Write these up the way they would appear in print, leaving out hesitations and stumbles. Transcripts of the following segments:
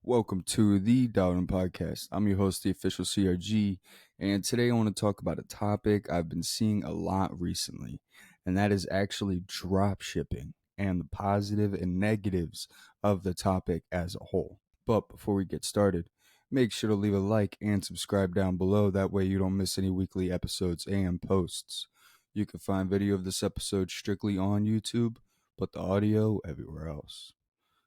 Welcome to the Darwin Podcast. I'm your host, the official CRG, and today I want to talk about a topic I've been seeing a lot recently, and that is actually drop shipping and the positive and negatives of the topic as a whole. But before we get started, make sure to leave a like and subscribe down below. That way you don't miss any weekly episodes and posts. You can find video of this episode strictly on YouTube, but the audio everywhere else.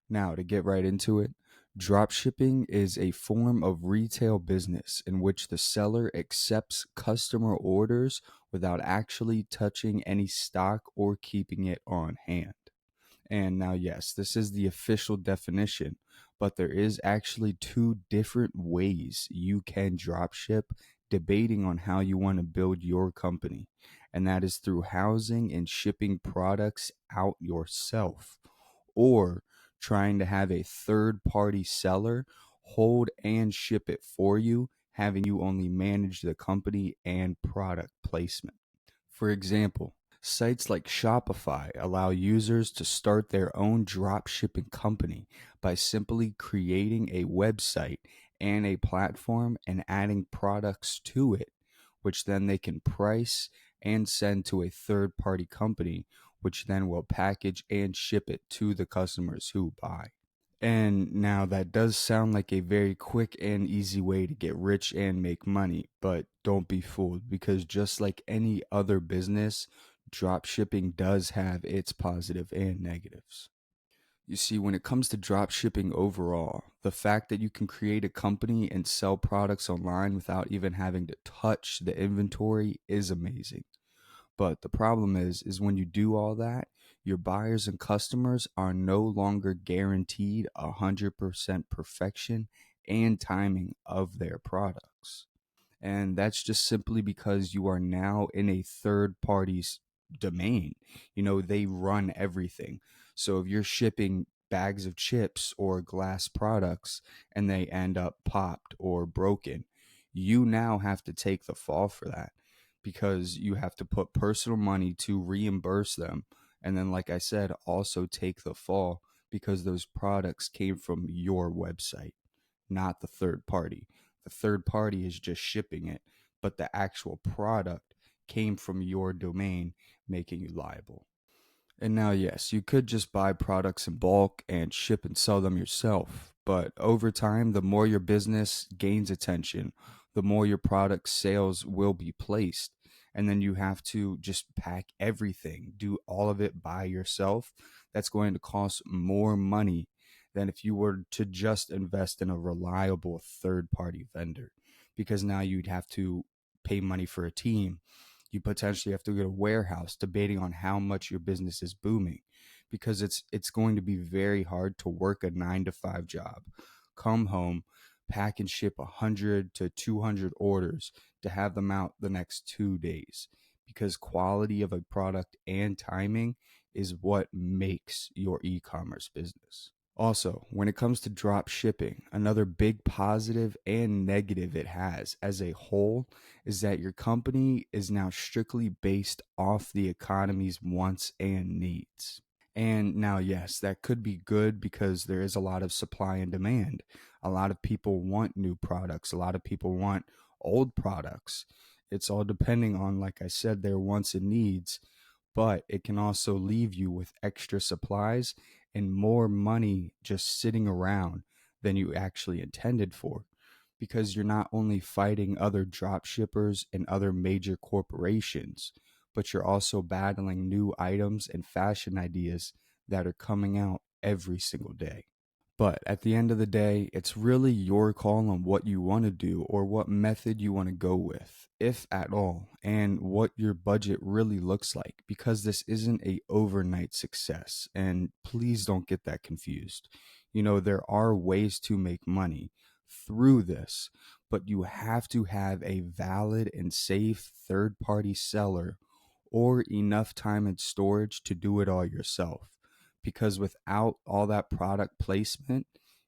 Now, to get right into it, dropshipping is a form of retail business in which the seller accepts customer orders without actually touching any stock or keeping it on hand. And now, yes, this is the official definition, but there is actually two different ways you can dropship, debating on how you want to build your company. And that is through housing and shipping products out yourself, or trying to have a third party seller hold and ship it for you, having you only manage the company and product placement. For example, sites like Shopify allow users to start their own drop shipping company by simply creating a website and a platform and adding products to it, which then they can price and send to a third party company, which then will package and ship it to the customers who buy. And now that does sound like a very quick and easy way to get rich and make money, but don't be fooled, because just like any other business, dropshipping does have its positive and negatives. You see, when it comes to dropshipping overall, the fact that you can create a company and sell products online without even having to touch the inventory is amazing. But the problem is when you do all that, your buyers and customers are no longer guaranteed 100% perfection and timing of their products. And that's just simply because you are now in a third party's domain. They run everything. So if you're shipping bags of chips or glass products and they end up popped or broken, you now have to take the fall for that, because you have to put personal money to reimburse them. And then, like I said, also take the fall because those products came from your website, not the third party. The third party is just shipping it, but the actual product came from your domain, making you liable. And now, yes, you could just buy products in bulk and ship and sell them yourself. But over time, the more your business gains attention, the more your product sales will be placed. And then you have to just pack everything, do all of it by yourself. That's going to cost more money than if you were to just invest in a reliable third party vendor. Because now you'd have to pay money for a team. You potentially have to get a warehouse, debating on how much your business is booming, because it's going to be very hard to work a 9 to 5 job, come home, pack and ship 100 to 200 orders to have them out the next 2 days, because quality of a product and timing is what makes your e-commerce business. Also, when it comes to drop shipping, another big positive and negative it has as a whole is that your company is now strictly based off the economy's wants and needs. And now, yes, that could be good because there is a lot of supply and demand. A lot of people want new products, a lot of people want old products. It's all depending on, like I said, their wants and needs, but it can also leave you with extra supplies and more money just sitting around than you actually intended for, because you're not only fighting other drop shippers and other major corporations, but you're also battling new items and fashion ideas that are coming out every single day. But at the end of the day, it's really your call on what you want to do or what method you want to go with, if at all, and what your budget really looks like, because this isn't a overnight success. And please don't get that confused. There are ways to make money through this, but you have to have a valid and safe third party seller or enough time and storage to do it all yourself, because without all that product placement,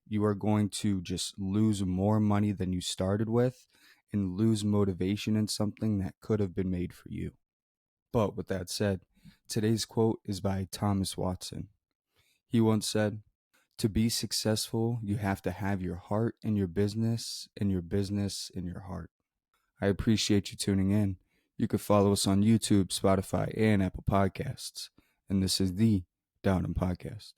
you are going to just lose more money than you started with and lose motivation in something that could have been made for you. But with that said, today's quote is by Thomas Watson. He once said, To be successful, you have to have your heart in your business and your business in your heart. I appreciate you tuning in. You can follow us on YouTube, Spotify, and Apple Podcasts. And this is the Down and Podcast.